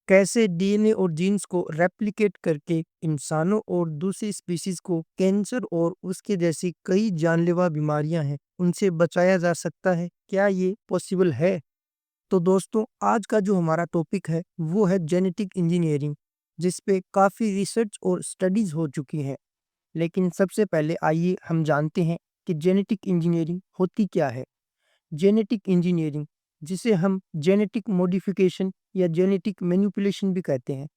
कैसे डीएनए और जीन्स को रेप्लिकेट करके इंसानों और दूसरी स्पीशीज को कैंसर और उसके जैसी कई जानलेवा बीमारियां हैं उनसे बचाया जा सकता है। क्या ये पॉसिबल है? तो दोस्तों, आज का जो हमारा टॉपिक है वो है जेनेटिक इंजीनियरिंग, जिस पे काफ़ी रिसर्च और स्टडीज हो चुकी हैं। लेकिन सबसे पहले आइए हम जानते हैं कि जेनेटिक इंजीनियरिंग होती क्या है। जेनेटिक इंजीनियरिंग, जिसे हम जेनेटिक मॉडिफिकेशन या जेनेटिक मैनिपुलेशन भी कहते हैं,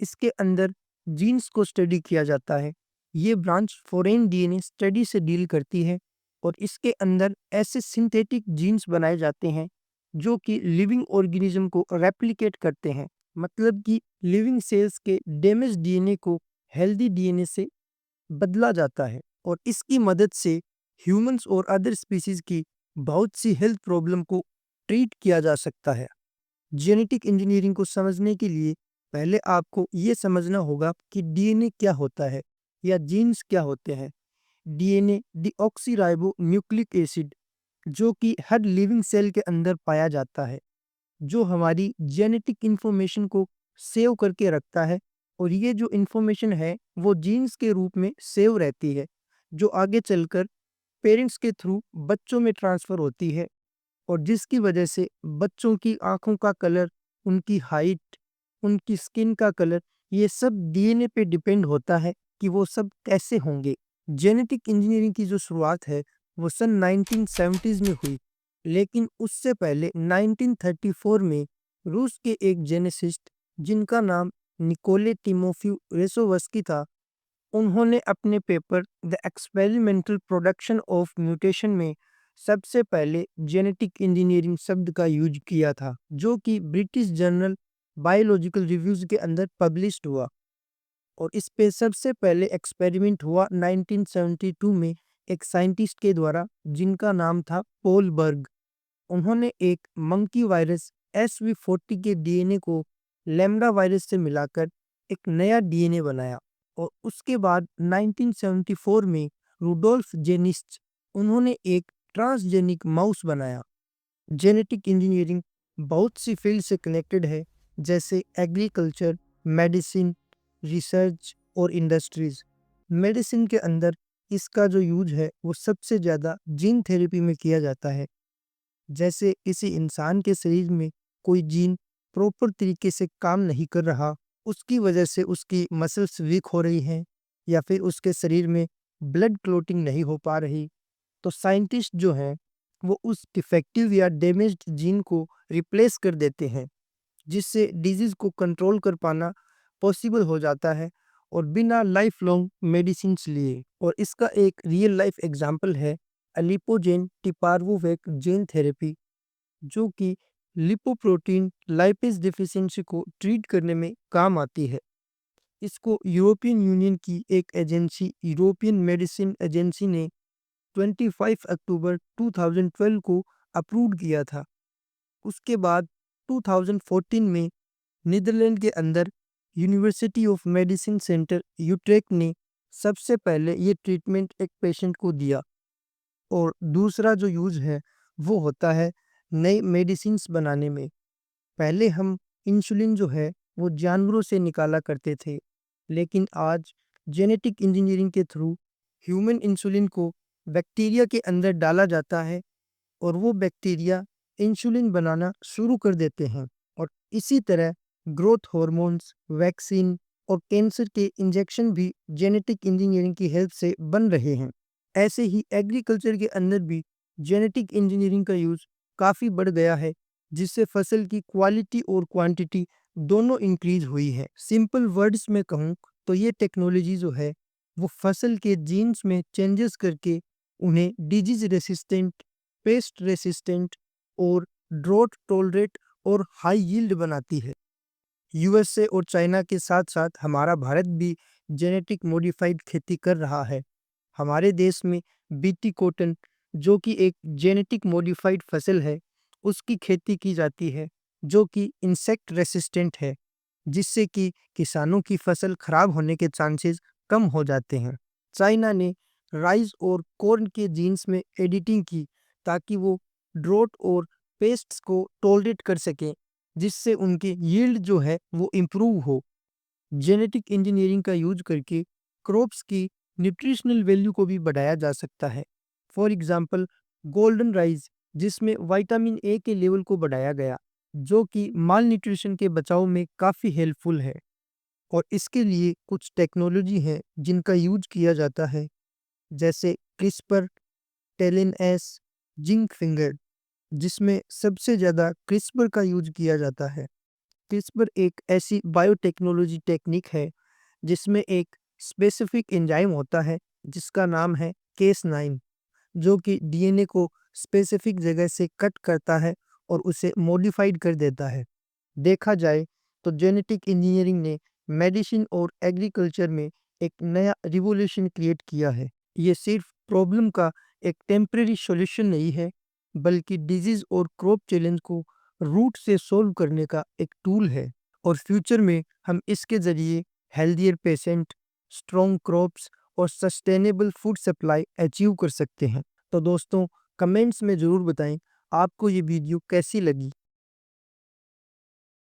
इसके अंदर जीन्स को स्टडी किया जाता है। ये ब्रांच फॉरेन डीएनए स्टडी से डील करती है और इसके अंदर ऐसे सिंथेटिक जीन्स बनाए जाते हैं जो कि लिविंग ऑर्गेनिज्म को रेप्लिकेट करते हैं। मतलब कि लिविंग सेल्स के डैमेज डीएनए को हेल्दी डीएनए से बदला जाता है और इसकी मदद से ह्यूमंस और अदर स्पीशीज की बहुत सी हेल्थ प्रॉब्लम को ट्रीट किया जा सकता है। जेनेटिक इंजीनियरिंग को समझने के लिए पहले आपको ये समझना होगा कि डीएनए क्या होता है या जीन्स क्या होते हैं। डीएनए डीऑक्सीराइबो न्यूक्लिक एसिड, जो कि हर लिविंग सेल के अंदर पाया जाता है, जो हमारी जेनेटिक इंफॉर्मेशन को सेव करके रखता है। और ये जो इंफॉर्मेशन है वो जीन्स के रूप में सेव रहती है, जो आगे चलकर पेरेंट्स के थ्रू बच्चों में ट्रांसफ़र होती है और जिसकी वजह से बच्चों की आँखों का कलर, उनकी हाइट, उनकी स्किन का कलर, ये सब डीएनए पे डिपेंड होता है कि वो सब कैसे होंगे। जेनेटिक इंजीनियरिंग की जो शुरुआत है वो सन 1970s में हुई, लेकिन उससे पहले 1934 में रूस के एक जेनेसिस्ट, जिनका नाम निकोले टिमोफी रेसोवस्की था, उन्होंने अपने paper the experimental production of mutation में सबसे पहले जेनेटिक इंजीनियरिंग शब्द का यूज किया था, जो कि ब्रिटिश जर्नल बायोलॉजिकल रिव्यूज के अंदर पब्लिश्ड हुआ। और इस पे सबसे पहले एक्सपेरिमेंट हुआ 1972 में एक साइंटिस्ट के द्वारा, जिनका नाम था पॉल बर्ग। उन्होंने एक मंकी वायरस SV40 के डीएनए को लैम्डा वायरस से मिलाकर एक नया डीएनए बनाया और उसके बाद 1974 में रुडोल्फ जेनिस्ट, उन्होंने एक ट्रांसजेनिक माउस बनाया। जेनेटिक इंजीनियरिंग बहुत सी फील्ड से कनेक्टेड है, जैसे एग्रीकल्चर, मेडिसिन, रिसर्च और इंडस्ट्रीज। मेडिसिन के अंदर इसका जो यूज है वो सबसे ज़्यादा जीन थेरेपी में किया जाता है। जैसे किसी इंसान के शरीर में कोई जीन प्रॉपर तरीके से काम नहीं कर रहा, उसकी वजह से उसकी मसल्स वीक हो रही हैं या फिर उसके शरीर में ब्लड क्लॉटिंग नहीं हो पा रही, तो साइंटिस्ट जो हैं वो उस डिफेक्टिव या डैमेज्ड जीन को रिप्लेस कर देते हैं, जिससे डिजीज को कंट्रोल कर पाना पॉसिबल हो जाता है और बिना लाइफ लॉन्ग मेडिसिन्स लिए। और इसका एक रियल लाइफ एग्जांपल है अलिपोजेन टिपारवोवेक जीन थेरेपी, जो कि लिपोप्रोटीन लाइपेज डिफिशियंसी को ट्रीट करने में काम आती है। इसको यूरोपियन यूनियन की एक एजेंसी, यूरोपियन मेडिसिन एजेंसी ने 25 अक्टूबर 2012 को अप्रूव किया था। उसके बाद 2014 में नीदरलैंड के अंदर university of medicine centre Utrecht ने सबसे पहले ये ट्रीटमेंट एक पेशेंट को दिया। और दूसरा जो यूज़ है वो होता है नई मेडिसिन्स बनाने में। पहले हम इंसुलिन जो है वो जानवरों से निकाला करते थे, लेकिन आज जेनेटिक इंजीनियरिंग के थ्रू ह्यूमन इंसुलिन को बैक्टीरिया के अंदर डाला जाता है और वो बैक्टीरिया इंसुलिन बनाना शुरू कर देते हैं। और इसी तरह ग्रोथ हार्मोन्स, वैक्सीन और कैंसर के इंजेक्शन भी जेनेटिक इंजीनियरिंग की हेल्प से बन रहे हैं। ऐसे ही एग्रीकल्चर के अंदर भी जेनेटिक इंजीनियरिंग का यूज़ काफ़ी बढ़ गया है, जिससे फसल की क्वालिटी और क्वांटिटी दोनों इंक्रीज हुई है। सिंपल वर्ड्स में कहूँ तो ये टेक्नोलॉजी जो है वो फसल के जीन्स में चेंजेस करके उन्हें डिजीज रेसिस्टेंट, पेस्ट रेसिस्टेंट और ड्रॉट टॉलरेट और हाई यील्ड बनाती है। यूएसए और चाइना के साथ साथ हमारा भारत भी जेनेटिक मॉडिफाइड खेती कर रहा है। हमारे देश में बीटी कॉटन, जो कि एक जेनेटिक मॉडिफाइड फसल है, उसकी खेती की जाती है, जो कि इंसेक्ट रेसिस्टेंट है, जिससे कि किसानों की फसल खराब होने के चांसेस कम हो जाते हैं। चाइना ने राइस और कॉर्न के जीन्स में एडिटिंग की ताकि वो ड्रोट और पेस्ट्स को टॉलरेट कर सकें, जिससे उनकी यील्ड जो है वो इम्प्रूव हो। जेनेटिक इंजीनियरिंग का यूज करके क्रॉप्स की न्यूट्रिशनल वैल्यू को भी बढ़ाया जा सकता है। फॉर एग्जांपल गोल्डन राइस, जिसमें विटामिन ए के लेवल को बढ़ाया गया, जो कि माल न्यूट्रिशन के बचाव में काफ़ी हेल्पफुल है। और इसके लिए कुछ टेक्नोलॉजी है जिनका यूज किया जाता है, जैसे CRISPR, TALENs, zinc finger, जिसमें सबसे ज़्यादा क्रिस्पर का यूज किया जाता है। क्रिस्पर एक ऐसी बायोटेक्नोलॉजी टेक्निक है जिसमें एक स्पेसिफिक एंजाइम होता है जिसका नाम है केस 9, जो कि डीएनए को स्पेसिफिक जगह से कट करता है और उसे मॉडिफाइड कर देता है। देखा जाए तो जेनेटिक इंजीनियरिंग ने मेडिसिन और एग्रीकल्चर में एक नया रिवॉल्यूशन क्रिएट किया है। ये सिर्फ प्रॉब्लम का एक टेम्परेरी सॉल्यूशन नहीं है, बल्कि डिजीज और क्रॉप चैलेंज को रूट से सॉल्व करने का एक टूल है। और फ्यूचर में हम इसके ज़रिए हेल्दियर पेशेंट, स्ट्रॉन्ग क्रॉप्स और सस्टेनेबल फूड सप्लाई अचीव कर सकते हैं। तो दोस्तों, कमेंट्स में ज़रूर बताएं आपको ये वीडियो कैसी लगी।